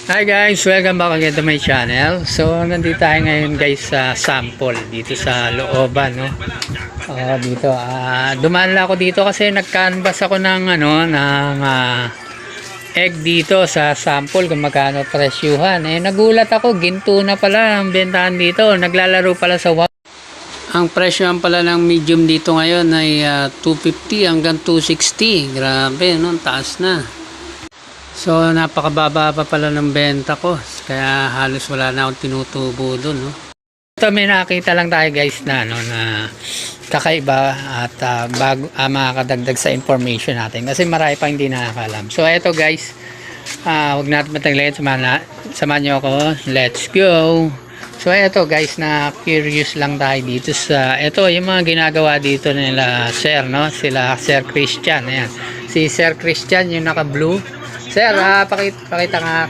Hi guys, welcome back again to my channel. So nandito tayo ngayon guys sa sample dito sa looban, no. Dito dumaan lang ako dito kasi nag-canvas ako ng egg dito sa sample kung magkano presyuhan. Nagulat ako, ginto na pala ang bentahan dito. Naglalaro pala sa ang presyo pala ng medium dito ngayon ay 250 hanggang 260. Grabe, no, taas na. So napakababa pa pala ng benta ko, kaya halos wala na akong tinutubo doon, no. Ito may nakita lang tayo guys na na kakaiba at bago makakadagdag sa information natin kasi marami pa hindi nakakalam. So ito guys, huwag natin mataglayin, samahan nyo ako, let's go. So ito guys, na curious lang tayo dito sa ito yung mga ginagawa dito nila sir, no, sila Sir Christian. Ayan, si Sir Christian yung naka blue. Sir, pakita nga ako.